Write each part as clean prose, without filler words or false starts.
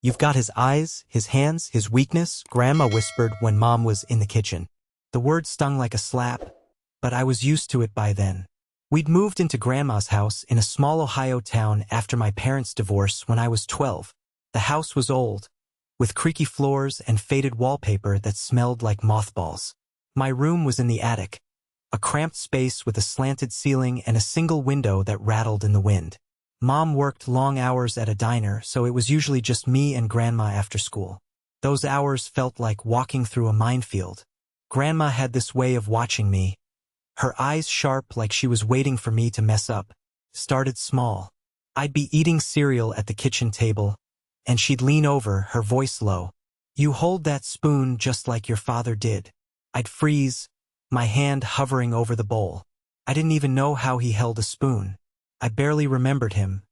You've got his eyes, his hands, his weakness, Grandma whispered when Mom was in the kitchen. The word stung like a slap, but I was used to it by then. We'd moved into Grandma's house in a small Ohio town after my parents' divorce when I was 12. The house was old, with creaky floors and faded wallpaper that smelled like mothballs. My room was in the attic, a cramped space with a slanted ceiling and a single window that rattled in the wind. Mom worked long hours at a diner, so it was usually just me and Grandma after school. Those hours felt like walking through a minefield. Grandma had this way of watching me, her eyes sharp like she was waiting for me to mess up. Started small. I'd be eating cereal at the kitchen table, and she'd lean over, her voice low. "You hold that spoon just like your father did." I'd freeze, my hand hovering over the bowl. I didn't even know how he held a spoon. I barely remembered him.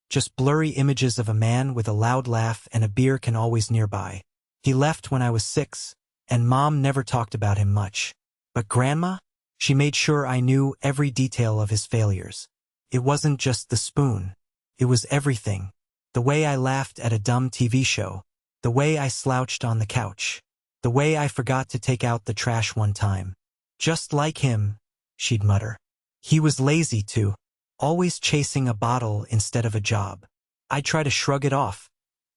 Just blurry images of a man with a loud laugh and a beer can always nearby. He left when I was 6, and Mom never talked about him much. But Grandma? She made sure I knew every detail of his failures. It wasn't just the spoon. It was everything. The way I laughed at a dumb TV show. The way I slouched on the couch. The way I forgot to take out the trash one time. "Just like him," she'd mutter. "He was lazy too. Always chasing a bottle instead of a job." I'd try to shrug it off,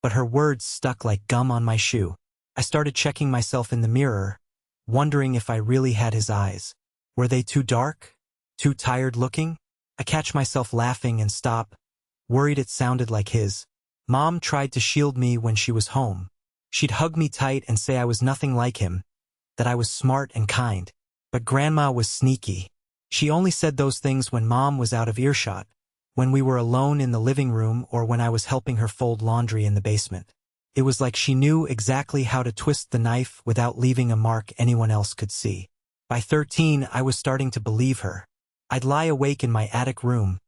but her words stuck like gum on my shoe. I started checking myself in the mirror, wondering if I really had his eyes. Were they too dark? Too tired looking? I catch myself laughing and stop, worried it sounded like his. Mom tried to shield me when she was home. She'd hug me tight and say I was nothing like him, that I was smart and kind. But Grandma was sneaky. She only said those things when Mom was out of earshot, when we were alone in the living room or when I was helping her fold laundry in the basement. It was like she knew exactly how to twist the knife without leaving a mark anyone else could see. By 13, I was starting to believe her. I'd lie awake in my attic room,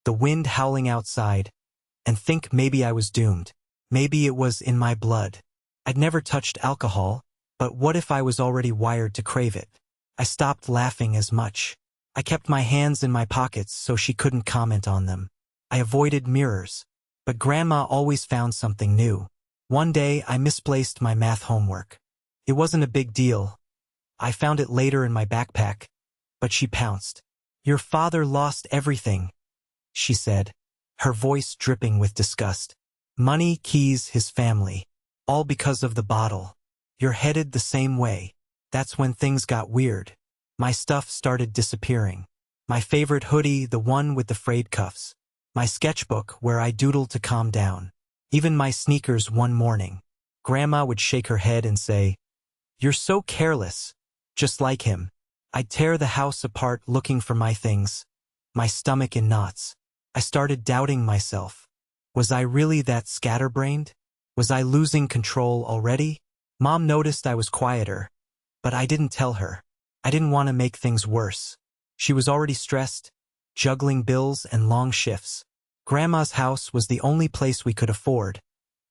the wind howling outside, and think maybe I was doomed. Maybe it was in my blood. I'd never touched alcohol, but what if I was already wired to crave it? I stopped laughing as much. I kept my hands in my pockets so she couldn't comment on them. I avoided mirrors, but Grandma always found something new. One day, I misplaced my math homework. It wasn't a big deal. I found it later in my backpack, but she pounced. "Your father lost everything," she said, her voice dripping with disgust. "Money, keys, his family. All because of the bottle. You're headed the same way." That's when things got weird. My stuff started disappearing. My favorite hoodie, the one with the frayed cuffs. My sketchbook, where I doodled to calm down. Even my sneakers one morning. Grandma would shake her head and say, "You're so careless, just like him." I'd tear the house apart looking for my things, my stomach in knots. I started doubting myself. Was I really that scatterbrained? Was I losing control already? Mom noticed I was quieter, but I didn't tell her. I didn't want to make things worse. She was already stressed, juggling bills and long shifts. Grandma's house was the only place we could afford,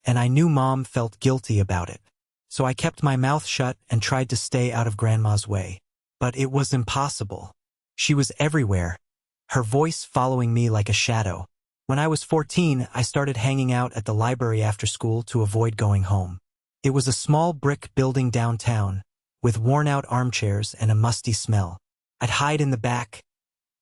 and I knew Mom felt guilty about it. So I kept my mouth shut and tried to stay out of Grandma's way. But it was impossible. She was everywhere, her voice following me like a shadow. When I was 14, I started hanging out at the library after school to avoid going home. It was a small brick building downtown, with worn-out armchairs and a musty smell. I'd hide in the back,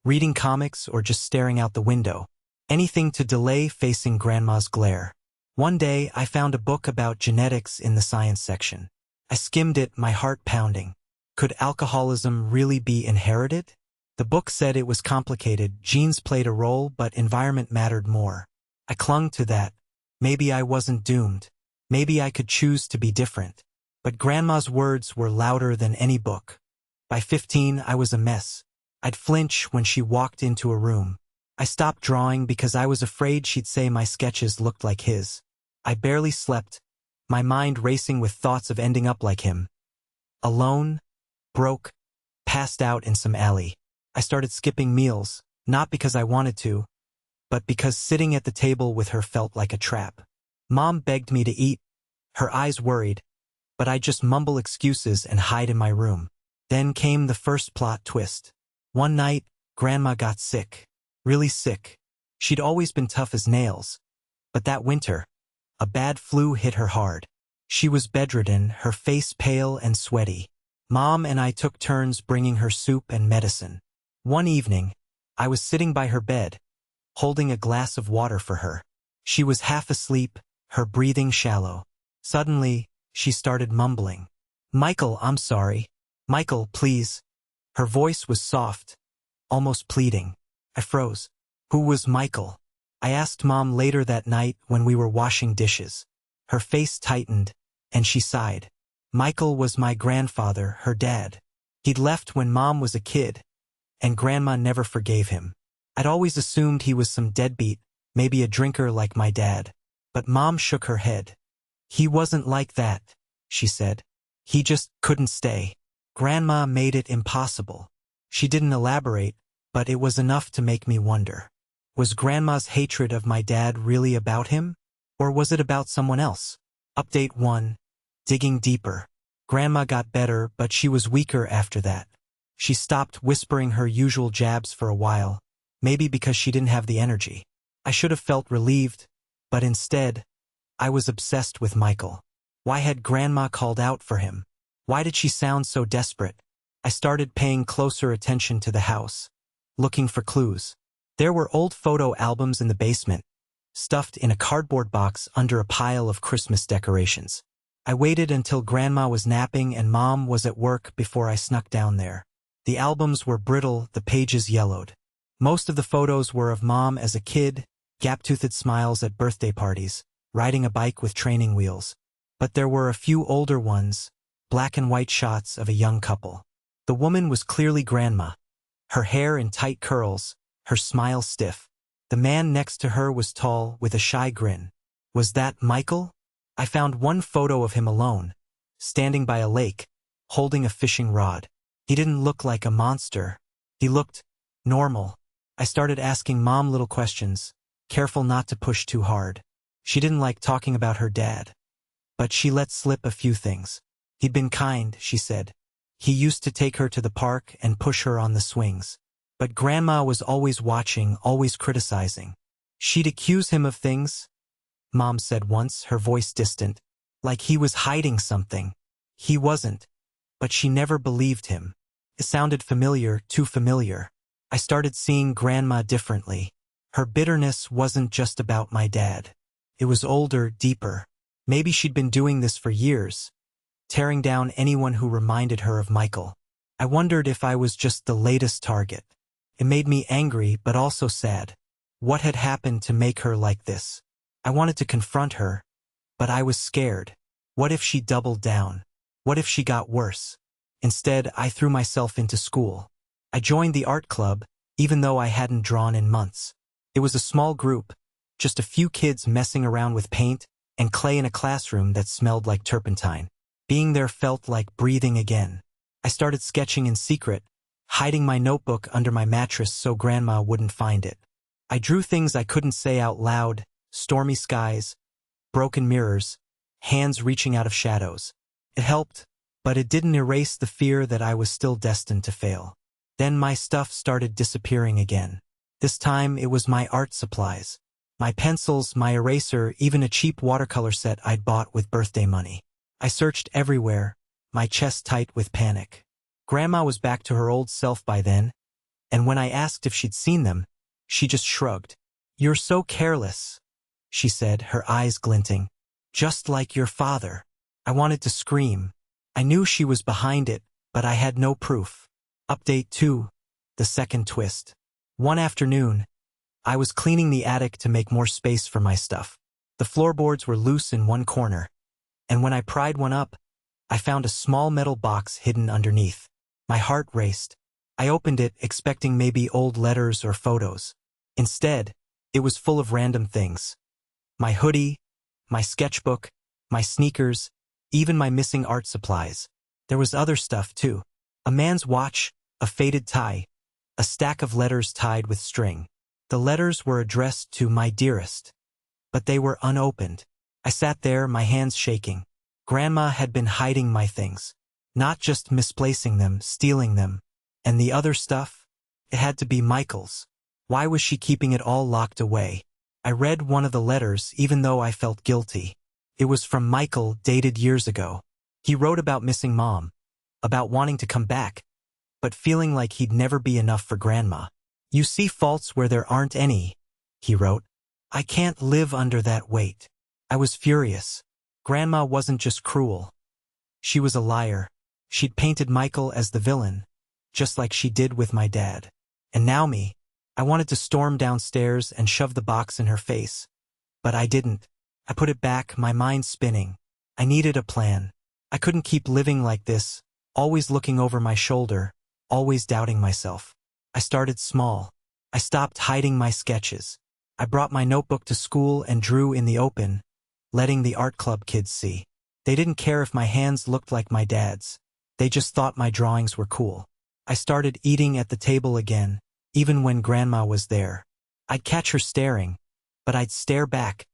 reading comics or just staring out the window. Anything to delay facing Grandma's glare. One day, I found a book about genetics in the science section. I skimmed it, my heart pounding. Could alcoholism really be inherited? The book said it was complicated, genes played a role, but environment mattered more. I clung to that. Maybe I wasn't doomed. Maybe I could choose to be different. But Grandma's words were louder than any book. By 15, I was a mess. I'd flinch when she walked into a room. I stopped drawing because I was afraid she'd say my sketches looked like his. I barely slept, my mind racing with thoughts of ending up like him. Alone, broke, passed out in some alley. I started skipping meals, not because I wanted to, but because sitting at the table with her felt like a trap. Mom begged me to eat, her eyes worried, but I'd just mumble excuses and hide in my room. Then came the first plot twist. One night, Grandma got sick. Really sick. She'd always been tough as nails. But that winter, A bad flu hit her hard. She was bedridden, her face pale and sweaty. Mom and I took turns bringing her soup and medicine. One evening, I was sitting by her bed, holding a glass of water for her. She was half asleep, her breathing shallow. Suddenly, she started mumbling. "Michael, I'm sorry. Michael, please." Her voice was soft, almost pleading. I froze. Who was Michael? I asked Mom later that night when we were washing dishes. Her face tightened, and she sighed. Michael was my grandfather, her dad. He'd left when Mom was a kid, and Grandma never forgave him. I'd always assumed he was some deadbeat, maybe a drinker like my dad. But Mom shook her head. He wasn't like that, she said. He just couldn't stay. Grandma made it impossible. She didn't elaborate, but it was enough to make me wonder. Was Grandma's hatred of my dad really about him? Or was it about someone else? Update 1. Digging deeper. Grandma got better, but she was weaker after that. She stopped whispering her usual jabs for a while, maybe because she didn't have the energy. I should have felt relieved, but instead, I was obsessed with Michael. Why had Grandma called out for him? Why did she sound so desperate? I started paying closer attention to the house, looking for clues. There were old photo albums in the basement, stuffed in a cardboard box under a pile of Christmas decorations. I waited until Grandma was napping and Mom was at work before I snuck down there. The albums were brittle, the pages yellowed. Most of the photos were of Mom as a kid, gap-toothed smiles at birthday parties, riding a bike with training wheels. But there were a few older ones, black and white shots of a young couple. The woman was clearly Grandma, her hair in tight curls, her smile stiff. The man next to her was tall, with a shy grin. Was that Michael? I found one photo of him alone, standing by a lake, holding a fishing rod. He didn't look like a monster. He looked normal. I started asking Mom little questions, careful not to push too hard. She didn't like talking about her dad, but she let slip a few things. He'd been kind, she said. He used to take her to the park and push her on the swings. But Grandma was always watching, always criticizing. She'd accuse him of things, Mom said once, her voice distant, like he was hiding something. He wasn't, but she never believed him. It sounded familiar, too familiar. I started seeing Grandma differently. Her bitterness wasn't just about my dad. It was older, deeper. Maybe she'd been doing this for years, tearing down anyone who reminded her of Michael. I wondered if I was just the latest target. It made me angry, but also sad. What had happened to make her like this? I wanted to confront her, but I was scared. What if she doubled down? What if she got worse? Instead, I threw myself into school. I joined the art club, even though I hadn't drawn in months. It was a small group, just a few kids messing around with paint and clay in a classroom that smelled like turpentine. Being there felt like breathing again. I started sketching in secret, hiding my notebook under my mattress so Grandma wouldn't find it. I drew things I couldn't say out loud, stormy skies, broken mirrors, hands reaching out of shadows. It helped, but it didn't erase the fear that I was still destined to fail. Then my stuff started disappearing again. This time it was my art supplies. My pencils, my eraser, even a cheap watercolor set I'd bought with birthday money. I searched everywhere, my chest tight with panic. Grandma was back to her old self by then, and when I asked if she'd seen them, she just shrugged. "You're so careless," she said, her eyes glinting. "Just like your father." I wanted to scream. I knew she was behind it, but I had no proof. Update 2. The second twist. One afternoon, I was cleaning the attic to make more space for my stuff. The floorboards were loose in one corner, and when I pried one up, I found a small metal box hidden underneath. My heart raced. I opened it, expecting maybe old letters or photos. Instead, it was full of random things. My hoodie, my sketchbook, my sneakers, even my missing art supplies. There was other stuff, too. A man's watch, a faded tie, a stack of letters tied with string. The letters were addressed to my dearest, but they were unopened. I sat there, my hands shaking. Grandma had been hiding my things, not just misplacing them, stealing them. And the other stuff? It had to be Michael's. Why was she keeping it all locked away? I read one of the letters even though I felt guilty. It was from Michael, dated years ago. He wrote about missing Mom, about wanting to come back, but feeling like he'd never be enough for Grandma. "You see faults where there aren't any," he wrote. "I can't live under that weight." I was furious. Grandma wasn't just cruel. She was a liar. She'd painted Michael as the villain, just like she did with my dad. And now me. I wanted to storm downstairs and shove the box in her face. But I didn't. I put it back, my mind spinning. I needed a plan. I couldn't keep living like this, always looking over my shoulder, always doubting myself. I started small. I stopped hiding my sketches. I brought my notebook to school and drew in the open, letting the art club kids see. They didn't care if my hands looked like my dad's. They just thought my drawings were cool. I started eating at the table again, even when Grandma was there. I'd catch her staring, but I'd stare back,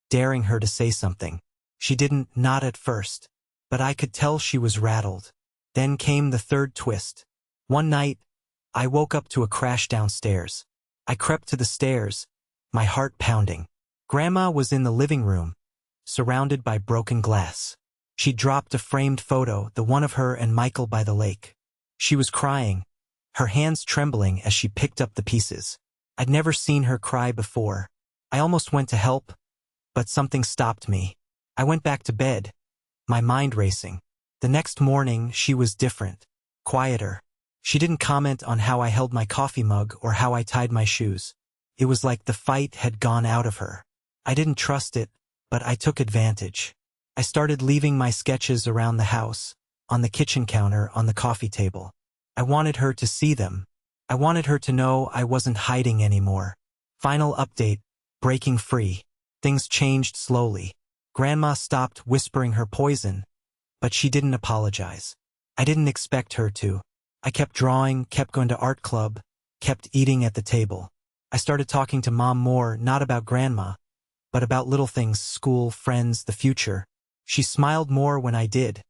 daring her to say something. She didn't, not at first, but I could tell she was rattled. Then came the third twist. One night, I woke up to a crash downstairs. I crept to the stairs, my heart pounding. Grandma was in the living room, surrounded by broken glass. She dropped a framed photo, the one of her and Michael by the lake. She was crying, her hands trembling as she picked up the pieces. I'd never seen her cry before. I almost went to help, but something stopped me. I went back to bed, my mind racing. The next morning, she was different, quieter. She didn't comment on how I held my coffee mug or how I tied my shoes. It was like the fight had gone out of her. I didn't trust it, but I took advantage. I started leaving my sketches around the house, on the kitchen counter, on the coffee table. I wanted her to see them. I wanted her to know I wasn't hiding anymore. Final update, breaking free. Things changed slowly. Grandma stopped whispering her poison, but she didn't apologize. I didn't expect her to. I kept drawing, kept going to art club, kept eating at the table. I started talking to Mom more, not about Grandma, but about little things, school, friends, the future. She smiled more when I did,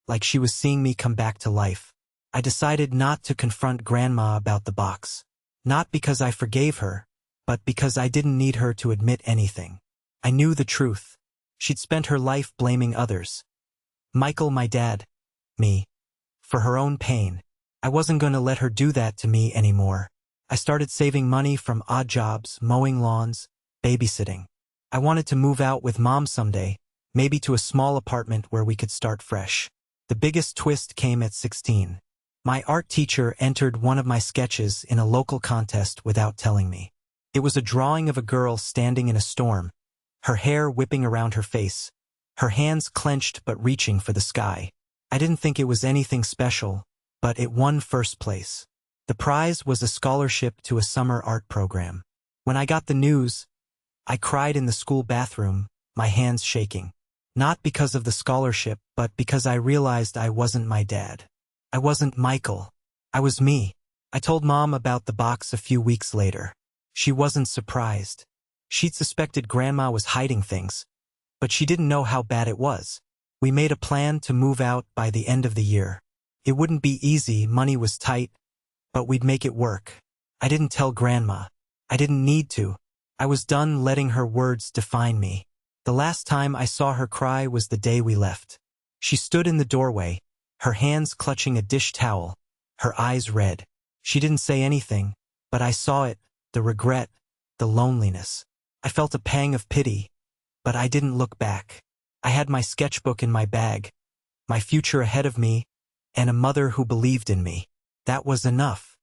like she was seeing me come back to life. I decided not to confront Grandma about the box. Not because I forgave her, but because I didn't need her to admit anything. I knew the truth. She'd spent her life blaming others. Michael, my dad, me, for her own pain. I wasn't going to let her do that to me anymore. I started saving money from odd jobs, mowing lawns, babysitting. I wanted to move out with Mom someday, maybe to a small apartment where we could start fresh. The biggest twist came at 16. My art teacher entered one of my sketches in a local contest without telling me. It was a drawing of a girl standing in a storm, her hair whipping around her face, her hands clenched but reaching for the sky. I didn't think it was anything special, but it won first place. The prize was a scholarship to a summer art program. When I got the news, I cried in the school bathroom, my hands shaking. Not because of the scholarship, but because I realized I wasn't my dad. I wasn't Michael. I was me. I told Mom about the box a few weeks later. She wasn't surprised. She'd suspected Grandma was hiding things, but she didn't know how bad it was. We made a plan to move out by the end of the year. It wouldn't be easy, money was tight, but we'd make it work. I didn't tell Grandma. I didn't need to. I was done letting her words define me. The last time I saw her cry was the day we left. She stood in the doorway, her hands clutching a dish towel, her eyes red. She didn't say anything, but I saw it, the regret, the loneliness. I felt a pang of pity, but I didn't look back. I had my sketchbook in my bag, my future ahead of me, and a mother who believed in me. That was enough.